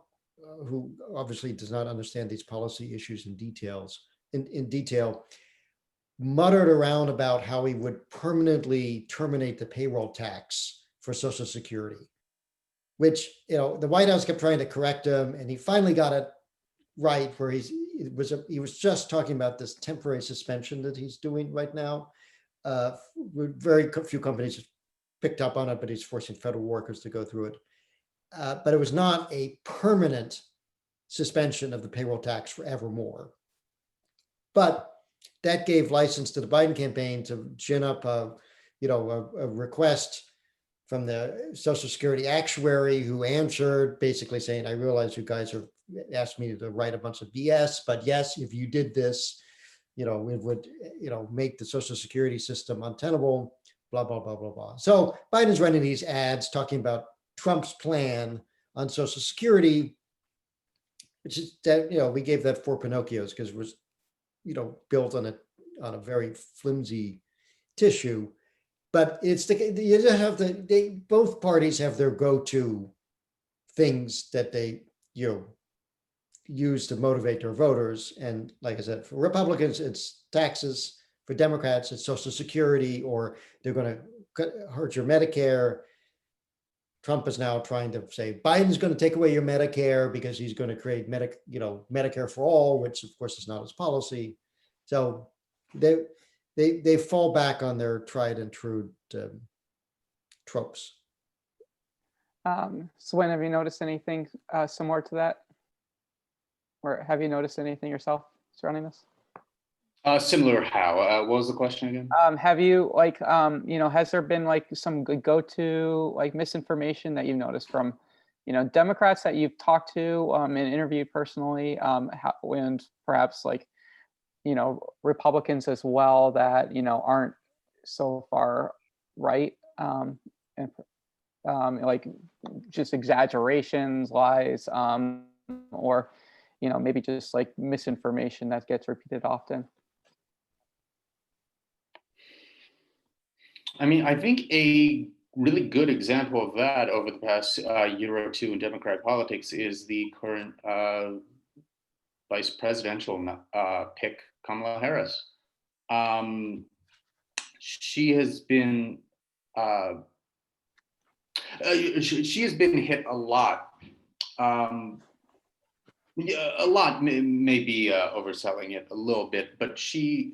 Speaker 3: who obviously does not understand these policy issues in detail, muttered around about how he would permanently terminate the payroll tax for Social Security, which, the White House kept trying to correct him, and he finally got it right, where he was just talking about this temporary suspension that he's doing right now. Very few companies picked up on it, but he's forcing federal workers to go through it. But it was not a permanent suspension of the payroll tax forevermore. But that gave license to the Biden campaign to gin up a request from the Social Security actuary, who answered basically saying, I realize you guys have asked me to write a bunch of BS, but yes, if you did this, it would, make the Social Security system untenable, blah, blah, blah, blah, blah. So Biden's running these ads talking about Trump's plan on Social Security, which is that, we gave that 4 Pinocchios because it was, built on a very flimsy tissue. But it's you just have both parties have their go-to things that they use to motivate their voters. And like I said, for Republicans, it's taxes. For Democrats, it's Social Security, or they're going to hurt your Medicare. Trump is now trying to say Biden's going to take away your Medicare because he's going to create Medicare for all, which of course is not his policy. So they fall back on their tried and true tropes.
Speaker 1: Swen, have you noticed anything similar to that? Or have you noticed anything yourself surrounding this?
Speaker 2: Similar how? What was the question again?
Speaker 1: Have you has there been some good go-to misinformation that you've noticed from, Democrats that you've talked to and interviewed personally, and perhaps Republicans as well that, aren't so far right, and just exaggerations, lies, or, maybe just misinformation that gets repeated often?
Speaker 2: I mean, I think a really good example of that over the past year or two in Democrat politics is the current vice presidential pick, Kamala Harris. She has been hit a lot. A lot, maybe overselling it a little bit, but she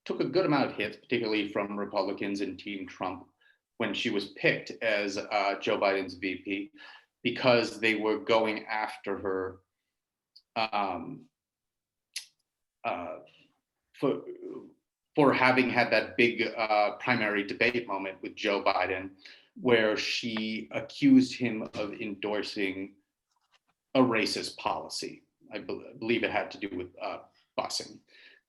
Speaker 2: took a good amount of hits, particularly from Republicans and Team Trump, when she was picked as Joe Biden's VP, because they were going after her for having had that big primary debate moment with Joe Biden, where she accused him of endorsing a racist policy. I believe it had to do with busing.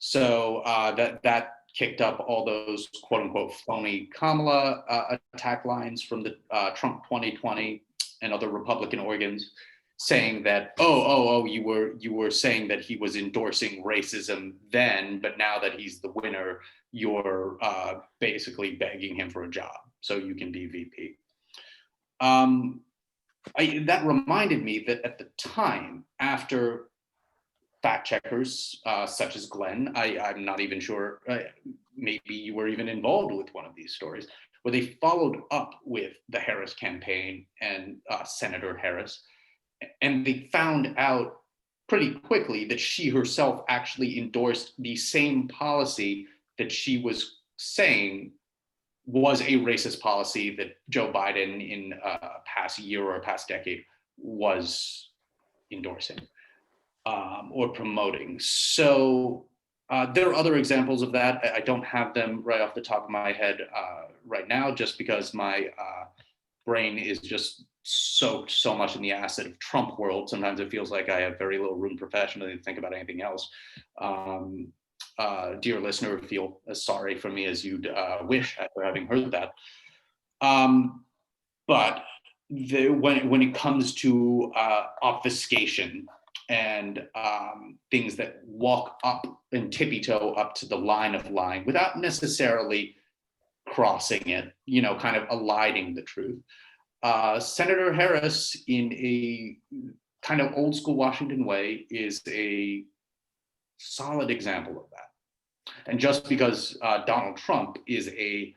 Speaker 2: So that kicked up all those quote unquote phony Kamala attack lines from the Trump 2020 and other Republican organs, saying that you were saying that he was endorsing racism then, but now that he's the winner, you're basically begging him for a job so you can be VP. That reminded me that at the time, after fact checkers such as Glenn, I'm not even sure, maybe you were even involved with one of these stories, where they followed up with the Harris campaign and Senator Harris, and they found out pretty quickly that she herself actually endorsed the same policy that she was saying was a racist policy that Joe Biden in a past year or a past decade was endorsing. or promoting. So there are other examples of that. I don't have them right off the top of my head right now, just because my brain is just soaked so much in the acid of Trump world. Sometimes it feels like I have very little room professionally to think about anything else. Dear listener, feel as sorry for me as you'd wish after having heard that. But when it comes to obfuscation and things that walk up and tippy-toe up to the line of lying without necessarily crossing it, kind of eliding the truth. Senator Harris, in a kind of old school Washington way, is a solid example of that. And just because Donald Trump is a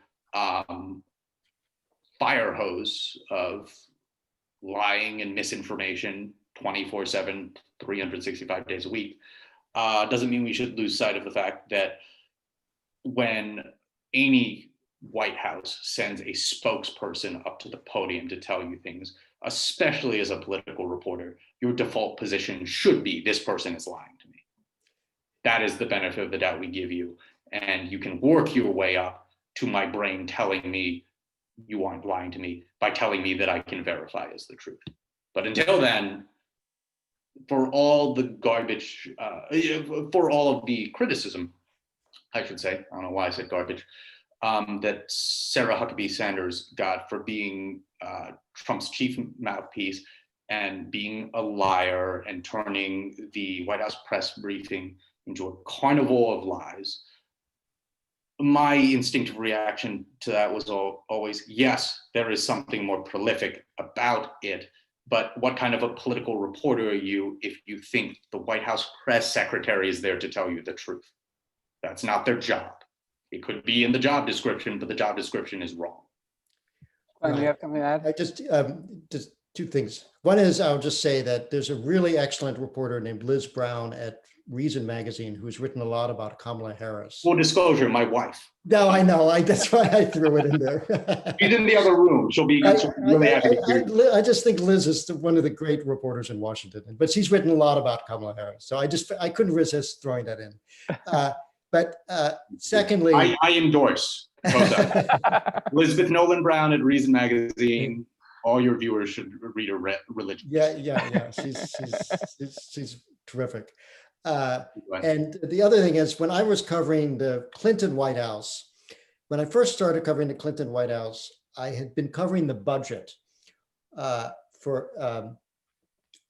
Speaker 2: fire hose of lying and misinformation 24/7, 365 days a week, doesn't mean we should lose sight of the fact that when any White House sends a spokesperson up to the podium to tell you things, especially as a political reporter, your default position should be, this person is lying to me. That is the benefit of the doubt we give you. And you can work your way up to my brain telling me you aren't lying to me by telling me that I can verify as the truth. But until then, for all the garbage, for all of the criticism, I should say, I don't know why I said garbage, that Sarah Huckabee Sanders got for being Trump's chief mouthpiece and being a liar and turning the White House press briefing into a carnival of lies. My instinctive reaction to that was always, yes, there is something more prolific about it, but what kind of a political reporter are you if you think the White House press secretary is there to tell you the truth? That's not their job. It could be in the job description, but the job description is wrong.
Speaker 1: Glenn, do you have something to add?
Speaker 3: I just two things. One is, I'll just say that there's a really excellent reporter named Liz Brown at Reason Magazine who's written a lot about Kamala Harris.
Speaker 2: Full disclosure, my wife.
Speaker 3: No, I know. That's why I threw it in there.
Speaker 2: She's in the other room. She'll be really happy to hear you.
Speaker 3: I just think Liz is one of the great reporters in Washington, but she's written a lot about Kamala Harris. So I couldn't resist throwing that in. But secondly,
Speaker 2: I endorse Elizabeth Nolan Brown at Reason Magazine. All your viewers should read her religion.
Speaker 3: Yeah. She's terrific. And the other thing is, when I was covering the Clinton White House, when I first started covering the Clinton White House, I had been covering the budget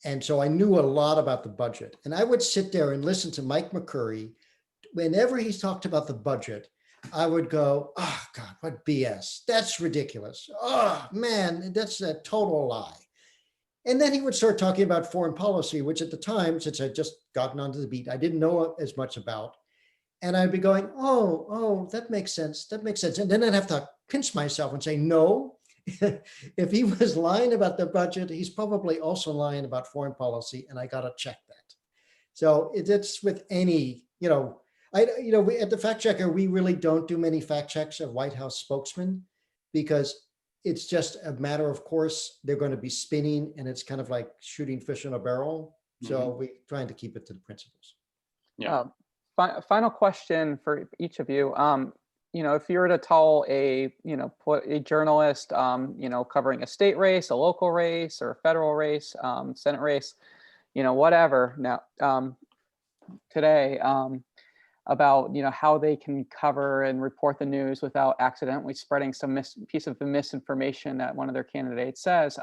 Speaker 3: and so I knew a lot about the budget. And I would sit there and listen to Mike McCurry. Whenever he talked about the budget, I would go, oh God, what BS. That's ridiculous. Oh man, that's a total lie. And then he would start talking about foreign policy, which at the time, since I'd just gotten onto the beat, I didn't know as much about. And I'd be going, oh, that makes sense. That makes sense. And then I'd have to pinch myself and say, no, if he was lying about the budget, he's probably also lying about foreign policy. And I got to check that. So it's with any, we at the fact checker, we really don't do many fact checks of White House spokesmen because it's just a matter of course they're going to be spinning and it's kind of like shooting fish in a barrel. So we're trying to keep it to the principles.
Speaker 2: Yeah.
Speaker 1: Final question for each of you. If you were to tell a journalist, covering a state race, a local race, or a federal race, Senate race, whatever now today, about how they can cover and report the news without accidentally spreading some piece of the misinformation that one of their candidates says,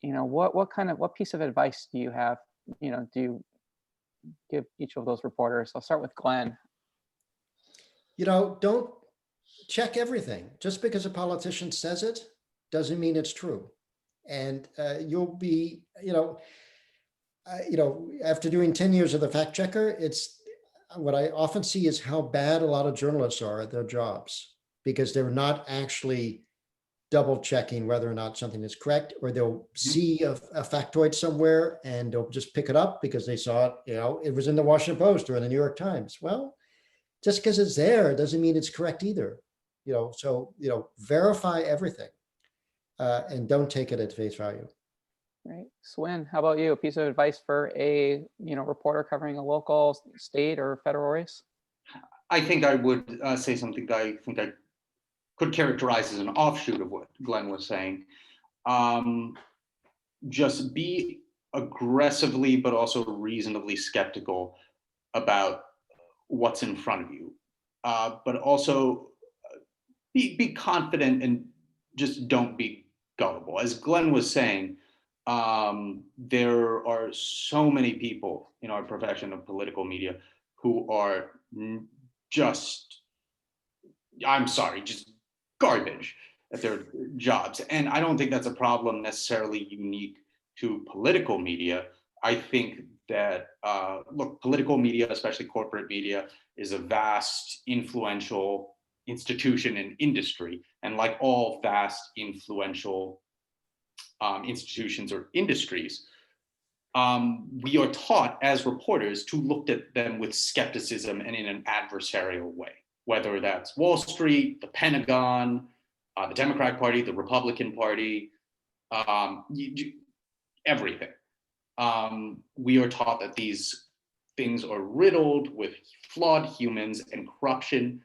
Speaker 1: what piece of advice do you have? Do you give each of those reporters? I'll start with Glenn.
Speaker 3: Don't check everything. Just because a politician says it doesn't mean it's true. And you'll be, after doing 10 years of the fact checker, it's what I often see is how bad a lot of journalists are at their jobs because they're not actually double checking whether or not something is correct, or they'll see a factoid somewhere and they'll just pick it up because they saw it, it was in the Washington Post or in the New York Times. Well, just because it's there doesn't mean it's correct either. So verify everything and don't take it at face value.
Speaker 1: Great. Swin, how about you? A piece of advice for a reporter covering a local, state, or federal race?
Speaker 2: I think I would say something that I think I could characterize as an offshoot of what Glenn was saying. Just be aggressively, but also reasonably skeptical about what's in front of you, but also be confident and just don't be gullible. As Glenn was saying, there are so many people in our profession of political media who are just, I'm sorry, just garbage at their jobs. And I don't think that's a problem necessarily unique to political media. I think that, look, political media, especially corporate media, is a vast, influential institution and industry. And like all vast, influential institutions or industries, we are taught as reporters to look at them with skepticism and in an adversarial way, whether that's Wall Street, the Pentagon, the Democratic Party, the Republican Party, everything. We are taught that these things are riddled with flawed humans and corruption,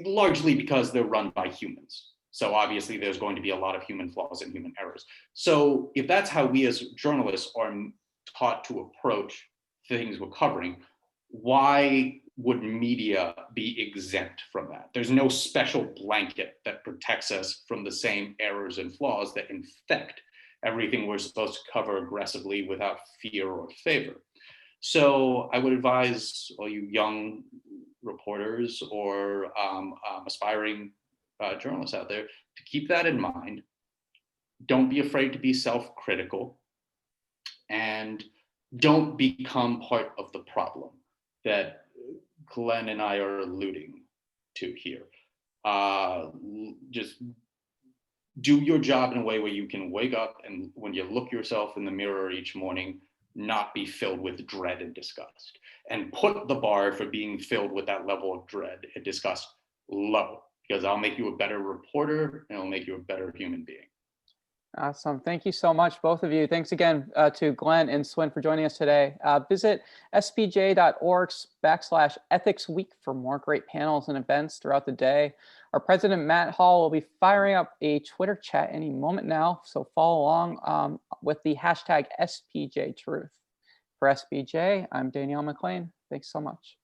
Speaker 2: largely because they're run by humans. So obviously there's going to be a lot of human flaws and human errors. So if that's how we as journalists are taught to approach things we're covering, why would media be exempt from that? There's no special blanket that protects us from the same errors and flaws that infect everything we're supposed to cover aggressively without fear or favor. So I would advise all you young reporters or aspiring journalists out there to keep that in mind. Don't be afraid to be self-critical, and don't become part of the problem that Glenn and I are alluding to here. Just do your job in a way where you can wake up and when you look yourself in the mirror each morning, not be filled with dread and disgust, and put the bar for being filled with that level of dread and disgust low, because I'll make you a better reporter and it'll make you a better human being.
Speaker 1: Awesome. Thank you so much, both of you. Thanks again to Glenn and Swin for joining us today. Visit spj.org/ethics week for more great panels and events throughout the day. Our president, Matt Hall, will be firing up a Twitter chat any moment now, so follow along with the hashtag SPJTruth. For SPJ, I'm Danielle McLean. Thanks so much.